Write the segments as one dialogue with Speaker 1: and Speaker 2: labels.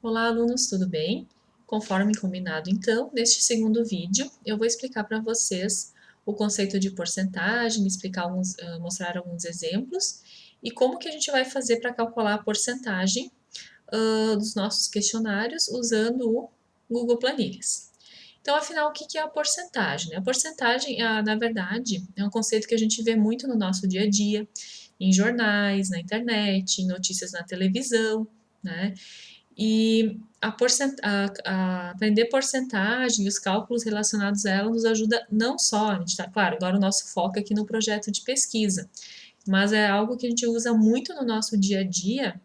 Speaker 1: Olá, alunos, tudo bem? Conforme combinado, então, neste segundo vídeo, eu vou explicar para vocês o conceito de porcentagem, mostrar alguns exemplos e como que a gente vai fazer para calcular a porcentagem dos nossos questionários usando o Google Planilhas. Então, afinal, o que é a porcentagem? A porcentagem, na verdade, é um conceito que a gente vê muito no nosso dia a dia, em jornais, na internet, em notícias na televisão, né? E aprender porcentagem e os cálculos relacionados a ela nos ajuda não só, a gente está, claro, agora o nosso foco é aqui no projeto de pesquisa, mas é algo que a gente usa muito no nosso dia a dia,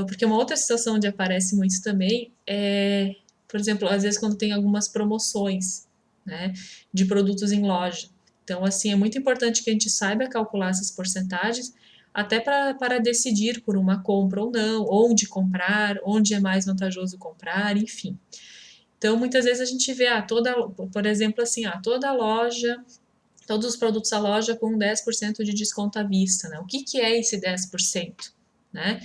Speaker 1: porque uma outra situação onde aparece muito também é, por exemplo, às vezes quando tem algumas promoções, né, de produtos em loja. Então, assim, é muito importante que a gente saiba calcular essas porcentagens, até para decidir por uma compra ou não, onde comprar, onde é mais vantajoso comprar, enfim. Então, muitas vezes a gente vê, por exemplo, assim, toda loja, todos os produtos da loja com 10% de desconto à vista, né? O que é esse 10%? Né?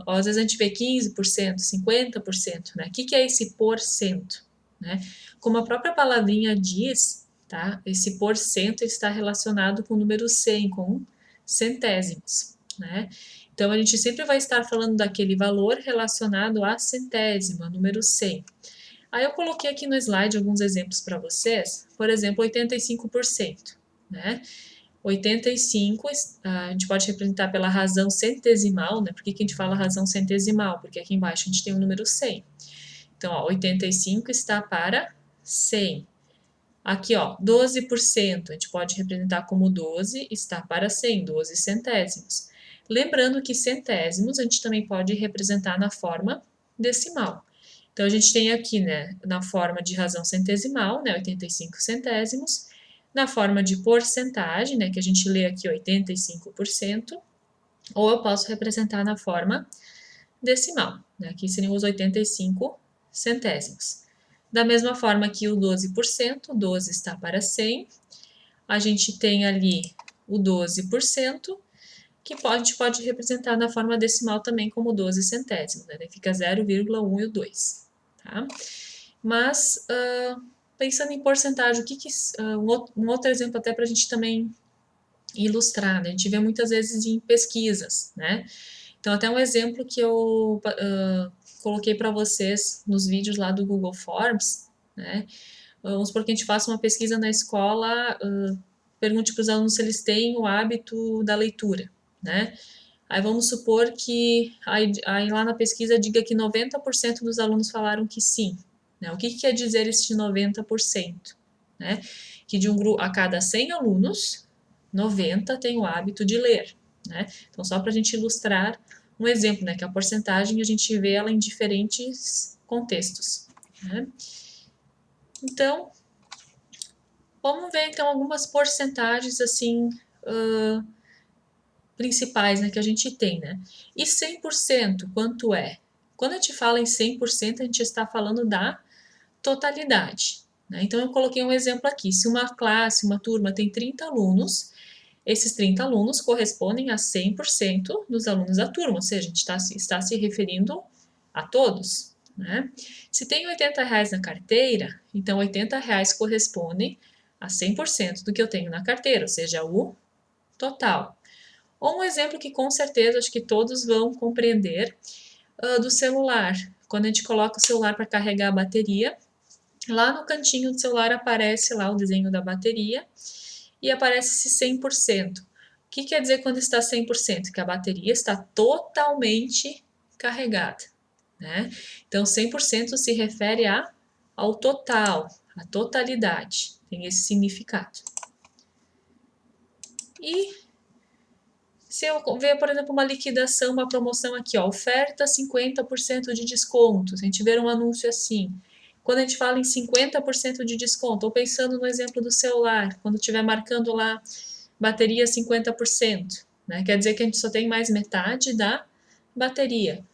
Speaker 1: Às vezes a gente vê 15%, 50%, né? O que é esse porcento? Né? Como a própria palavrinha diz, tá? Esse porcento está relacionado com o número 100, com centésimos, né? Então a gente sempre vai estar falando daquele valor relacionado a centésima, número 100. Aí eu coloquei aqui no slide alguns exemplos para vocês, por exemplo, 85%, né? 85, a gente pode representar pela razão centesimal, né? Por que a gente fala razão centesimal? Porque aqui embaixo a gente tem o número 100. Então, 85 está para 100. Aqui, 12%, a gente pode representar como 12 está para 100, 12 centésimos. Lembrando que centésimos a gente também pode representar na forma decimal. Então, a gente tem aqui, né, na forma de razão centesimal, né, 85 centésimos, na forma de porcentagem, né, que a gente lê aqui 85%, ou eu posso representar na forma decimal, né, aqui seriam os 85 centésimos. Da mesma forma que o 12%, 12 está para 100, a gente tem ali o 12%, que a gente pode representar na forma decimal também como 12 centésimos, né? Fica 0,1 e o 2, tá? Mas, pensando em porcentagem, um outro exemplo até para a gente também ilustrar, né? A gente vê muitas vezes em pesquisas, né? Então, até um exemplo que eu coloquei para vocês nos vídeos lá do Google Forms, né? Vamos supor que a gente faça uma pesquisa na escola, pergunte para os alunos se eles têm o hábito da leitura, né? Aí vamos supor que aí lá na pesquisa diga que 90% dos alunos falaram que sim. Né? O que quer dizer este 90%? Né? Que de a cada 100 alunos, 90 têm o hábito de ler. Né? Então, só para a gente ilustrar um exemplo, né? Que a porcentagem a gente vê ela em diferentes contextos. Né? Então, vamos ver então algumas porcentagens assim principais, né, que a gente tem, né? E 100% quanto é? Quando a gente fala em 100%, a gente está falando da totalidade, né? Então eu coloquei um exemplo aqui. Se uma classe, uma turma tem 30 alunos, esses 30 alunos correspondem a 100% dos alunos da turma, ou seja, a gente está se referindo a todos, né? Se tem R$ 80 na carteira, então R$ 80 correspondem a 100% do que eu tenho na carteira, ou seja, o total. Ou um exemplo que com certeza acho que todos vão compreender, do celular. Quando a gente coloca o celular para carregar a bateria, lá no cantinho do celular aparece lá o desenho da bateria e aparece esse 100%. O que quer dizer quando está 100%? Que a bateria está totalmente carregada, né? Então 100% se refere ao total, à totalidade. Tem esse significado. E se eu ver, por exemplo, uma liquidação, uma promoção aqui, oferta 50% de desconto, se a gente ver um anúncio assim, quando a gente fala em 50% de desconto, ou pensando no exemplo do celular, quando estiver marcando lá bateria 50%, né? Quer dizer que a gente só tem mais metade da bateria.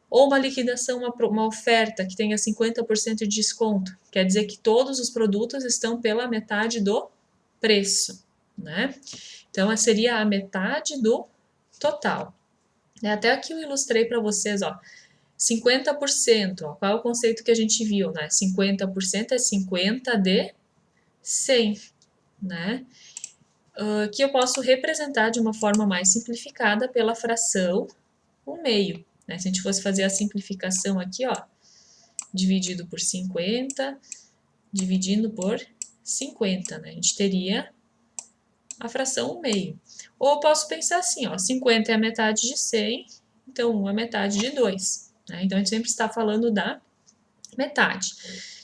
Speaker 1: Ou uma liquidação, uma oferta que tenha 50% de desconto, quer dizer que todos os produtos estão pela metade do preço, né? Então, seria a metade do total. Até aqui eu ilustrei para vocês, 50%, ó, qual é o conceito que a gente viu, né? 50% é 50 de 100, né? Que eu posso representar de uma forma mais simplificada pela fração 1/2, né? Se a gente fosse fazer a simplificação aqui, ó, dividido por 50, dividindo por 50, né? A gente teria a fração 1/2. Ou eu posso pensar assim, ó, 50 é a metade de 100, então 1 é a metade de 2, né? Então a gente sempre está falando da metade.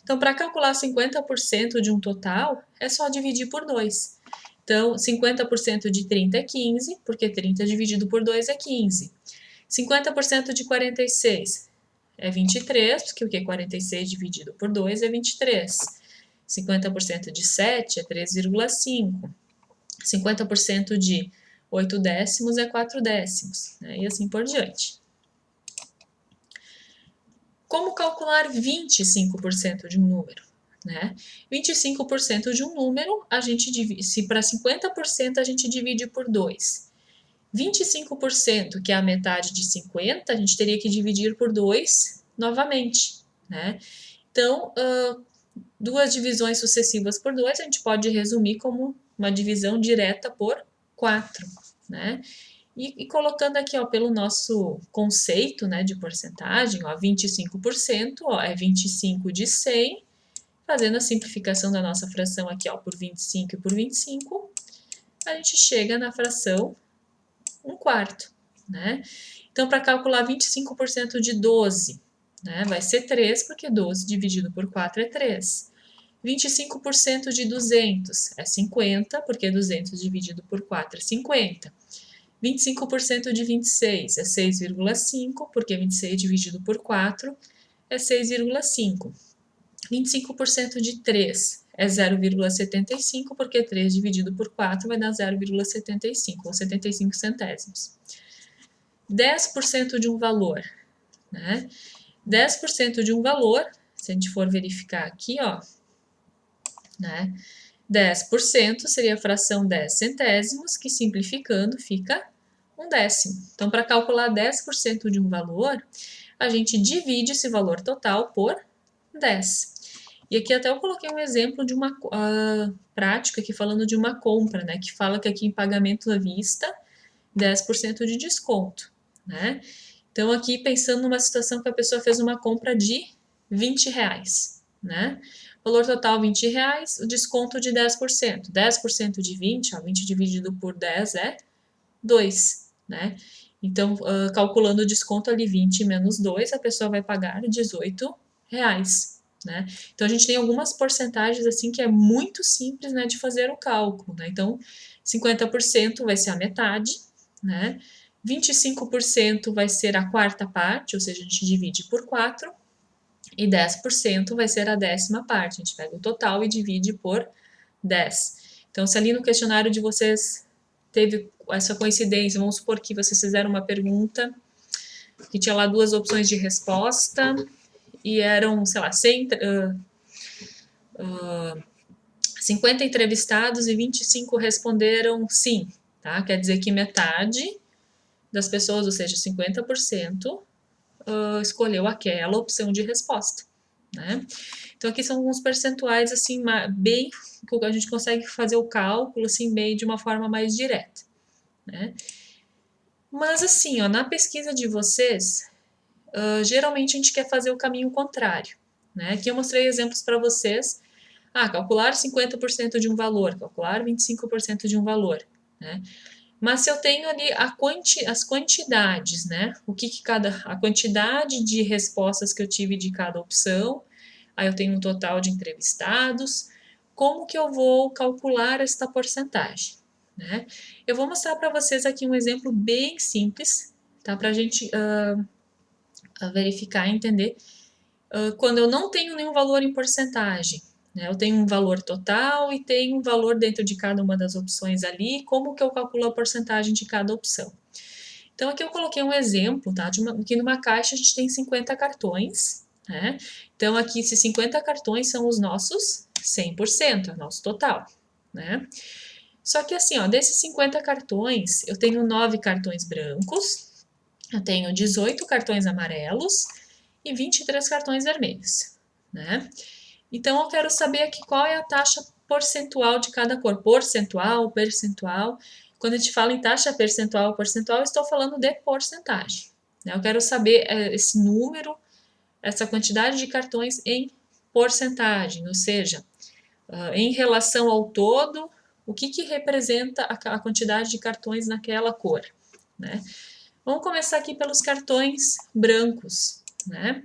Speaker 1: Então, para calcular 50% de um total, é só dividir por 2. Então, 50% de 30 é 15, porque 30 dividido por 2 é 15. 50% de 46 é 23, porque o que? 46 dividido por 2 é 23. 50% de 7 é 3,5. 50% de 8 décimos é 4 décimos, né? E assim por diante. Como calcular 25% de um número? Né? 25% de um número, a gente divide, se para 50% a gente divide por 2. 25%, que é a metade de 50, a gente teria que dividir por 2 novamente. Né? Então, duas divisões sucessivas por 2, a gente pode resumir como uma divisão direta por 4. Né? E colocando aqui, ó, pelo nosso conceito, né, de porcentagem, ó, 25%, ó, é 25 de 100, fazendo a simplificação da nossa fração aqui, ó, por 25 e por 25, a gente chega na fração 1/4, né? Então, para calcular 25% de 12, né, vai ser 3, porque 12 dividido por 4 é 3. 25% de 200 é 50, porque 200 dividido por 4 é 50. 25% de 26 é 6,5, porque 26 dividido por 4 é 6,5. 25% de 3 é 0,75, porque 3 dividido por 4 vai dar 0,75, ou 75 centésimos. 10% de um valor, né? 10% de um valor, se a gente for verificar aqui, ó, né? 10% seria a fração 10 centésimos, que simplificando fica 1/10. Então, para calcular 10% de um valor, a gente divide esse valor total por 10. E aqui até eu coloquei um exemplo de uma prática aqui falando de uma compra, né? Que fala que aqui em pagamento à vista, 10% de desconto, né? Então, aqui pensando numa situação que a pessoa fez uma compra de R$20, né? Valor total R$20, o desconto de 10%. 10% de 20, ó, 20 dividido por 10 é 2, né? Então, calculando o desconto ali, 20 menos 2, a pessoa vai pagar R$18, né? Então, a gente tem algumas porcentagens, assim, que é muito simples, né, de fazer o cálculo, né? Então, 50% vai ser a metade, né? 25% vai ser a quarta parte, ou seja, a gente divide por 4, e 10% vai ser a 10ª parte. A gente pega o total e divide por 10. Então, se ali no questionário de vocês teve essa coincidência, vamos supor que vocês fizeram uma pergunta que tinha lá 2 opções de resposta e eram, sei lá, 50 entrevistados e 25 responderam sim, tá? Quer dizer que metade das pessoas, ou seja, 50%, escolheu aquela opção de resposta, né? Então, aqui são alguns percentuais, assim, bem, que a gente consegue fazer o cálculo, assim, meio de uma forma mais direta, né? Mas, assim, ó, na pesquisa de vocês, geralmente a gente quer fazer o caminho contrário, né? Aqui eu mostrei exemplos para vocês, calcular 50% de um valor, calcular 25% de um valor, né? Mas se eu tenho ali as quantidades, né? A quantidade de respostas que eu tive de cada opção, aí eu tenho um total de entrevistados, como que eu vou calcular esta porcentagem, né? Eu vou mostrar para vocês aqui um exemplo bem simples, tá? Para a gente verificar e entender quando eu não tenho nenhum valor em porcentagem, né? Eu tenho um valor total e tenho um valor dentro de cada uma das opções ali, como que eu calculo a porcentagem de cada opção. Então, aqui eu coloquei um exemplo, tá? Aqui numa caixa a gente tem 50 cartões, né? Então, aqui esses 50 cartões são os nossos 100%, é o nosso total, né? Só que assim, ó, desses 50 cartões, eu tenho 9 cartões brancos eu tenho 18 cartões amarelos e 23 cartões vermelhos, né? Então, eu quero saber aqui qual é a taxa percentual de cada cor. Percentual, percentual. Quando a gente fala em taxa percentual, percentual, eu estou falando de porcentagem, né? Eu quero saber esse número, essa quantidade de cartões em porcentagem, ou seja, em relação ao todo, o que representa a quantidade de cartões naquela cor, né? Vamos começar aqui pelos cartões brancos, né?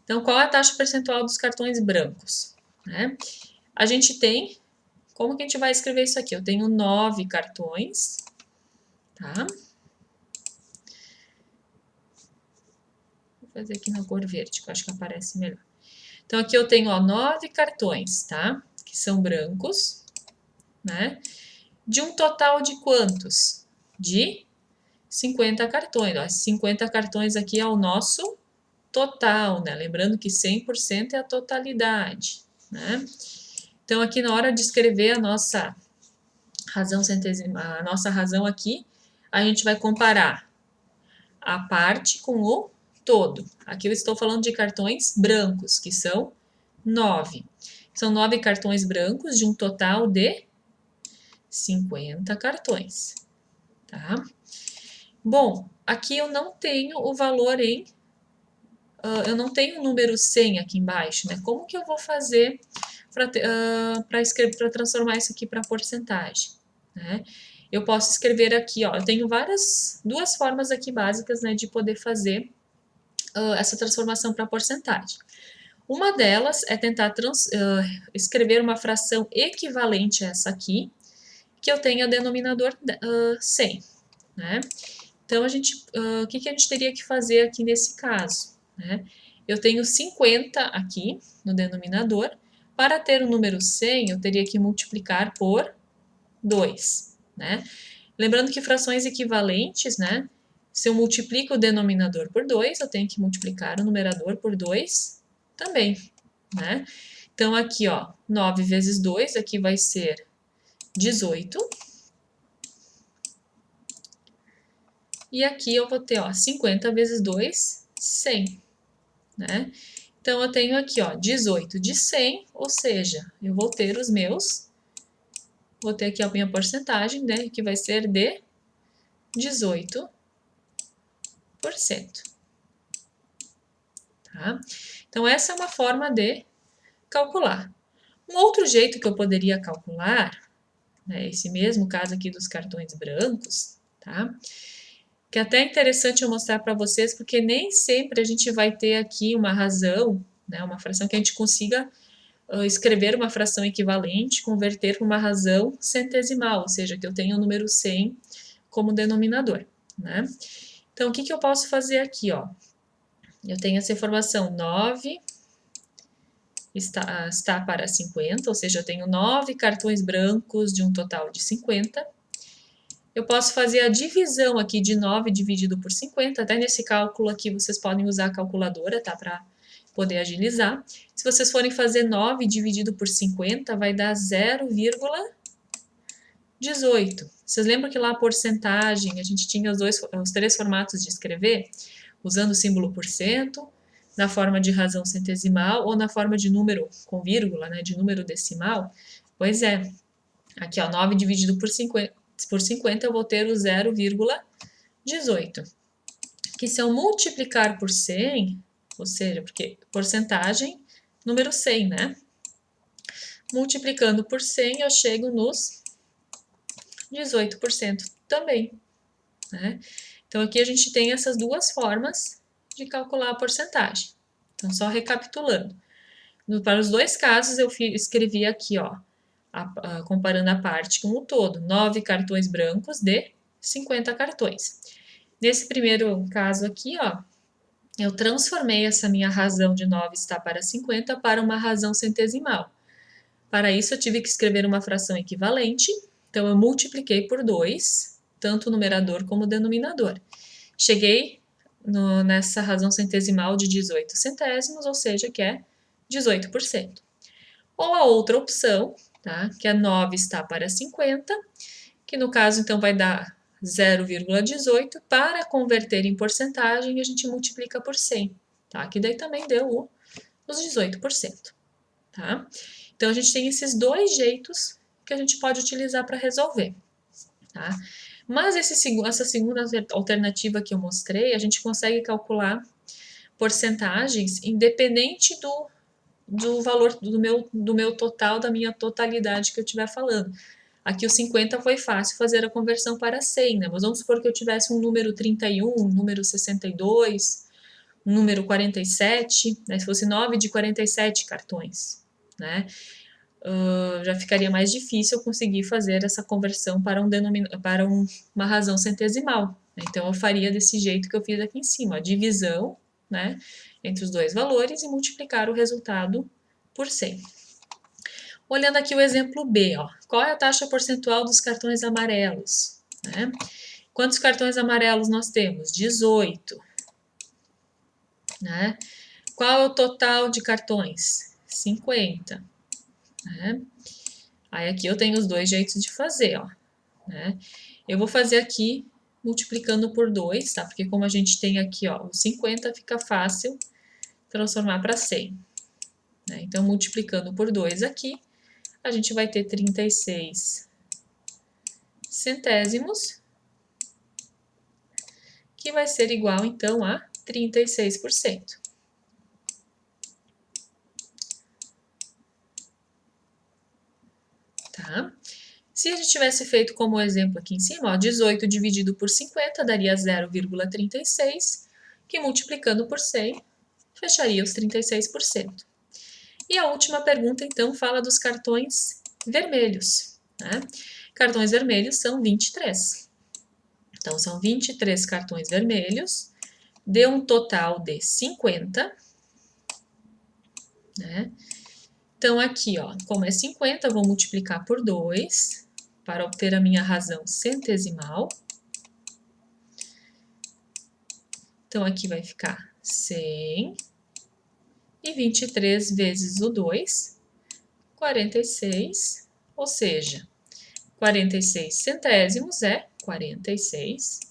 Speaker 1: Então, qual é a taxa percentual dos cartões brancos, né? A gente tem, como que a gente vai escrever isso aqui? Eu tenho 9 cartões, tá? Vou fazer aqui na cor verde, que eu acho que aparece melhor. Então, aqui eu tenho, ó, 9 cartões, tá? Que são brancos, né? De um total de quantos? De 50 cartões. Ó, 50 cartões aqui é o nosso total, né? Lembrando que 100% é a totalidade, né? Então, aqui na hora de escrever a nossa razão centesimal, a nossa razão aqui, a gente vai comparar a parte com o todo. Aqui eu estou falando de cartões brancos, que são 9. São 9 cartões brancos de um total de 50 cartões, tá? Bom, aqui eu não tenho o valor em... eu não tenho o número 100 aqui embaixo, né? Como que eu vou fazer para transformar isso aqui para porcentagem, né? Eu posso escrever aqui, ó, eu tenho duas formas aqui básicas, né, de poder fazer essa transformação para porcentagem. Uma delas é tentar escrever uma fração equivalente a essa aqui, que eu tenha denominador 100, né? Então, o que a gente teria que fazer aqui nesse caso, né? Eu tenho 50 aqui no denominador. Para ter o número 100, eu teria que multiplicar por 2, né? Lembrando que frações equivalentes, né? Se eu multiplico o denominador por 2, eu tenho que multiplicar o numerador por 2 também, né? Então, aqui, ó, 9 vezes 2, aqui vai ser 18. E aqui eu vou ter, ó, 50 vezes 2, 100, né? Então, eu tenho aqui, ó, 18 de 100, ou seja, eu vou ter vou ter aqui a minha porcentagem, né, que vai ser de 18%, tá? Então, essa é uma forma de calcular. Um outro jeito que eu poderia calcular, né, esse mesmo caso aqui dos cartões brancos, tá? Que é até interessante eu mostrar para vocês, porque nem sempre a gente vai ter aqui uma razão, né, uma fração que a gente consiga escrever uma fração equivalente, converter para uma razão centesimal, ou seja, que eu tenha o número 100 como denominador, né? Então, o que eu posso fazer aqui, ó? Eu tenho essa informação, 9 está para 50, ou seja, eu tenho 9 cartões brancos de um total de 50. Eu posso fazer a divisão aqui de 9 dividido por 50, até nesse cálculo aqui vocês podem usar a calculadora, tá? Para poder agilizar. Se vocês forem fazer 9 dividido por 50, vai dar 0,18. Vocês lembram que lá a porcentagem, a gente tinha os três formatos de escrever? Usando o símbolo por cento, na forma de razão centesimal ou na forma de número com vírgula, né, de número decimal. Pois é, aqui ó, 9 dividido por 50 eu vou ter o 0,18. Que se eu multiplicar por 100, ou seja, porque porcentagem, número 100, né? Multiplicando por 100, eu chego nos 18% também, né? Então, aqui a gente tem essas duas formas de calcular a porcentagem. Então, só recapitulando. Para os dois casos, eu escrevi aqui, ó, comparando a parte com o todo, 9 cartões brancos de 50 cartões. Nesse primeiro caso aqui, ó, eu transformei essa minha razão de 9 está para 50 para uma razão centesimal. Para isso, eu tive que escrever uma fração equivalente, então eu multipliquei por 2, tanto o numerador como o denominador. Cheguei nessa razão centesimal de 18 centésimos, ou seja, que é 18%. Ou a outra opção, tá? Que é 9 está para 50, que no caso então vai dar 0,18, para converter em porcentagem, a gente multiplica por 100, tá? Que daí também deu os 18%, tá? Então, a gente tem esses dois jeitos que a gente pode utilizar para resolver, tá? Mas essa segunda alternativa que eu mostrei, a gente consegue calcular porcentagens independente do valor do meu total, da minha totalidade que eu estiver falando. Aqui o 50 foi fácil fazer a conversão para 100, né? Mas vamos supor que eu tivesse um número 31, um número 62, um número 47, né? Se fosse 9 de 47 cartões, né? Já ficaria mais difícil eu conseguir fazer essa conversão para, uma razão centesimal, né? Então, eu faria desse jeito que eu fiz aqui em cima, a divisão, né, entre os dois valores e multiplicar o resultado por 100. Olhando aqui o exemplo B, ó, qual é a taxa percentual dos cartões amarelos? Né? Quantos cartões amarelos nós temos? 18. Né? Qual é o total de cartões? 50. Né? Aí aqui eu tenho os dois jeitos de fazer, ó. Né? Eu vou fazer aqui multiplicando por 2, tá? Porque como a gente tem aqui, ó, o 50 fica fácil transformar para 100. Né? Então, multiplicando por 2 aqui, a gente vai ter 36 centésimos, que vai ser igual, então, a 36%. Tá? Se a gente tivesse feito como exemplo aqui em cima, ó, 18 dividido por 50 daria 0,36, que multiplicando por 100 fecharia os 36%. E a última pergunta, então, fala dos cartões vermelhos. Né? Cartões vermelhos são 23. Então, são 23 cartões vermelhos, deu um total de 50. Né? Então, aqui, ó, como é 50, eu vou multiplicar por 2 para obter a minha razão centesimal. Então, aqui vai ficar 100 e 23 vezes o 2, 46, ou seja, 46 centésimos é 46%.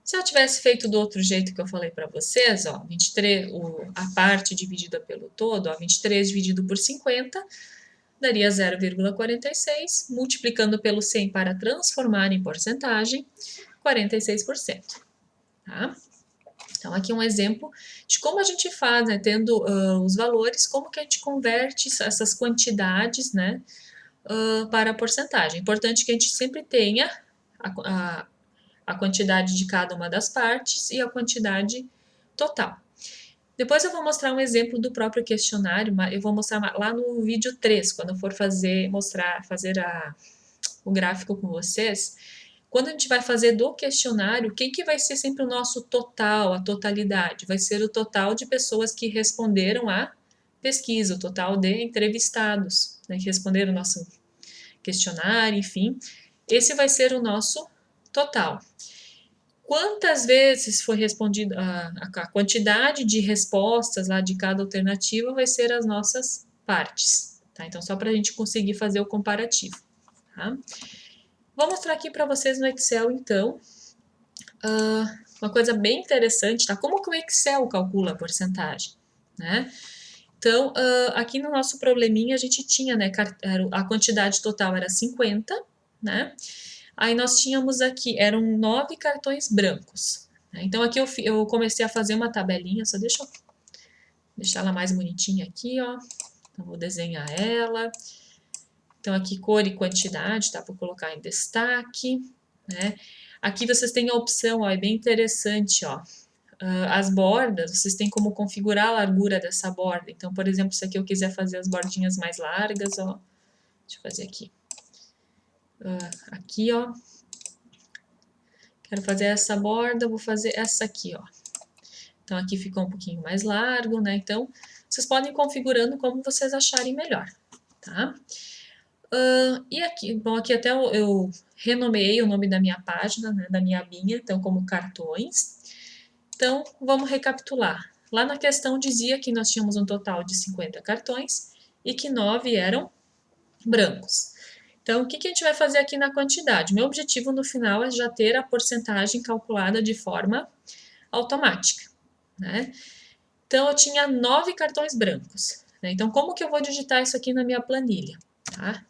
Speaker 1: Se eu tivesse feito do outro jeito que eu falei para vocês, ó, 23, a parte dividida pelo todo, ó, 23 dividido por 50, daria 0,46, multiplicando pelo 100 para transformar em porcentagem, 46%. Tá? Então, aqui um exemplo de como a gente faz, né, tendo os valores, como que a gente converte essas quantidades, né, para a porcentagem. É importante que a gente sempre tenha a quantidade de cada uma das partes e a quantidade total. Depois eu vou mostrar um exemplo do próprio questionário, eu vou mostrar lá no vídeo 3, quando eu for fazer o gráfico com vocês. Quando a gente vai fazer do questionário, quem que vai ser sempre o nosso total, a totalidade? Vai ser o total de pessoas que responderam à pesquisa, o total de entrevistados, né, que responderam o nosso questionário, enfim. Esse vai ser o nosso total. Quantas vezes foi respondido, a quantidade de respostas lá de cada alternativa vai ser as nossas partes, tá? Então, só para a gente conseguir fazer o comparativo, tá? Vou mostrar aqui para vocês no Excel, então, uma coisa bem interessante, tá? Como que o Excel calcula a porcentagem, né? Então, aqui no nosso probleminha, a gente tinha, né, a quantidade total era 50, né? Aí nós tínhamos aqui, eram 9 cartões brancos. Né? Então, aqui eu comecei a fazer uma tabelinha, só deixa eu deixar ela mais bonitinha aqui, ó. Então, vou desenhar ela. Então, aqui cor e quantidade, tá? Vou colocar em destaque, né? Aqui vocês têm a opção, ó, é bem interessante, ó. As bordas, vocês têm como configurar a largura dessa borda. Então, por exemplo, se aqui eu quiser fazer as bordinhas mais largas, ó. Deixa eu fazer aqui. Aqui, ó. Quero fazer essa borda, vou fazer essa aqui, ó. Então, aqui ficou um pouquinho mais largo, né? Então, vocês podem ir configurando como vocês acharem melhor, tá? E aqui, bom, aqui até eu renomeei o nome da minha página, né, da minha abinha, então, como cartões. Então, vamos recapitular. Lá na questão dizia que nós tínhamos um total de 50 cartões e que 9 eram brancos. Então, o que a gente vai fazer aqui na quantidade? Meu objetivo no final é já ter a porcentagem calculada de forma automática, né? Então, eu tinha 9 cartões brancos, né? Então, como que eu vou digitar isso aqui na minha planilha, tá?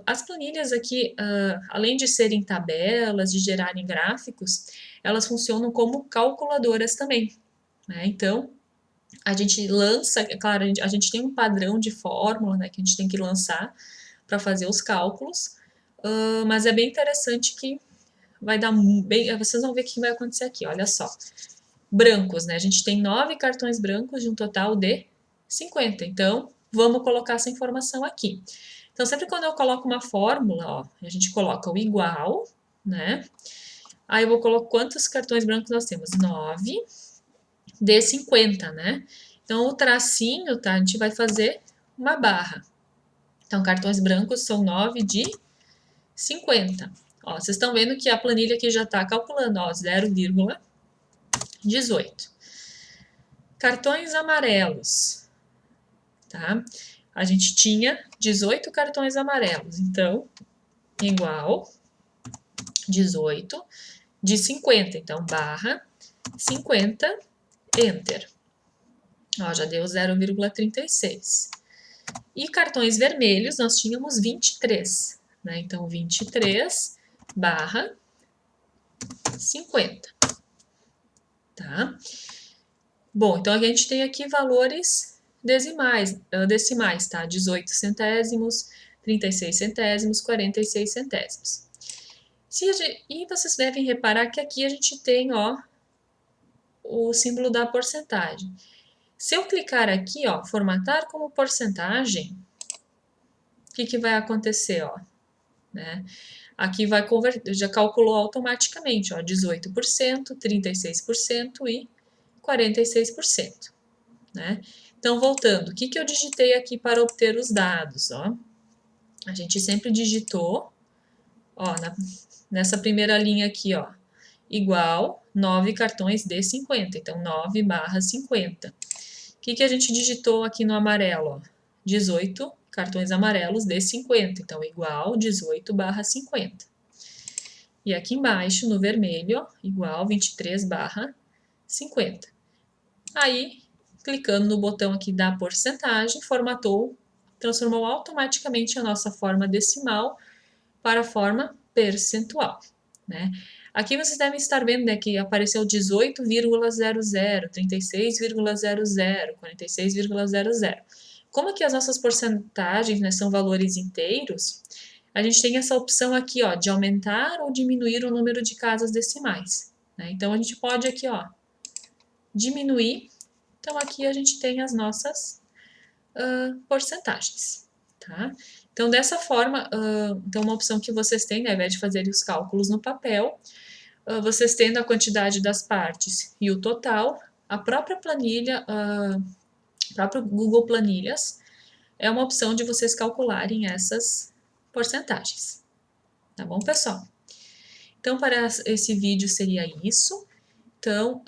Speaker 1: As planilhas aqui, além de serem tabelas, de gerarem gráficos, elas funcionam como calculadoras também, né? Então, a gente lança, é claro, a gente tem um padrão de fórmula, né, que a gente tem que lançar para fazer os cálculos, mas é bem interessante que vai dar bem, vocês vão ver o que vai acontecer aqui, olha só. Brancos, né, a gente tem 9 cartões brancos de um total de 50, então vamos colocar essa informação aqui. Então, sempre quando eu coloco uma fórmula, ó, a gente coloca o igual, né, aí eu vou colocar quantos cartões brancos nós temos? 9 de 50, né? Então, o tracinho, tá? A gente vai fazer uma barra. Então, cartões brancos são 9 de 50. Ó, vocês estão vendo que a planilha aqui já está calculando, ó, 0,18. Cartões amarelos, tá? A gente tinha 18 cartões amarelos, então, igual 18 de 50. Então, barra 50, enter. Ó, já deu 0,36. E cartões vermelhos, nós tínhamos 23, né? Então, 23 barra 50, tá? Bom, então a gente tem aqui valores decimais, tá? 18 centésimos, 36 centésimos, 46 centésimos. E vocês devem reparar que aqui a gente tem, ó, o símbolo da porcentagem. Se eu clicar aqui, ó, formatar como porcentagem, o que vai acontecer, ó, né? Aqui vai converter, já calculou automaticamente, ó, 18%, 36% e 46%, né? Então, voltando, o que eu digitei aqui para obter os dados, ó? A gente sempre digitou, ó, nessa primeira linha aqui, ó, igual 9 cartões de 50, então 9 barra 50. O que a gente digitou aqui no amarelo, ó? 18 cartões amarelos de 50, então igual 18 barra 50. E aqui embaixo, no vermelho, ó, igual 23 barra 50. Aí, clicando no botão aqui da porcentagem, formatou, transformou automaticamente a nossa forma decimal para a forma percentual, né? Aqui vocês devem estar vendo, né, que apareceu 18,00, 36,00, 46,00. Como que as nossas porcentagens, né, são valores inteiros, a gente tem essa opção aqui, ó, de aumentar ou diminuir o número de casas decimais, né? Então, a gente pode aqui, ó, diminuir. Então, aqui a gente tem as nossas porcentagens, tá? Então, dessa forma, então uma opção que vocês têm, né, ao invés de fazer os cálculos no papel, vocês tendo a quantidade das partes e o total, a própria planilha, o próprio Google Planilhas, é uma opção de vocês calcularem essas porcentagens. Tá bom, pessoal? Então, para esse vídeo seria isso. Então,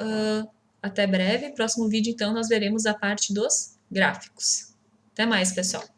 Speaker 1: até breve. Próximo vídeo, então, nós veremos a parte dos gráficos. Até mais, pessoal!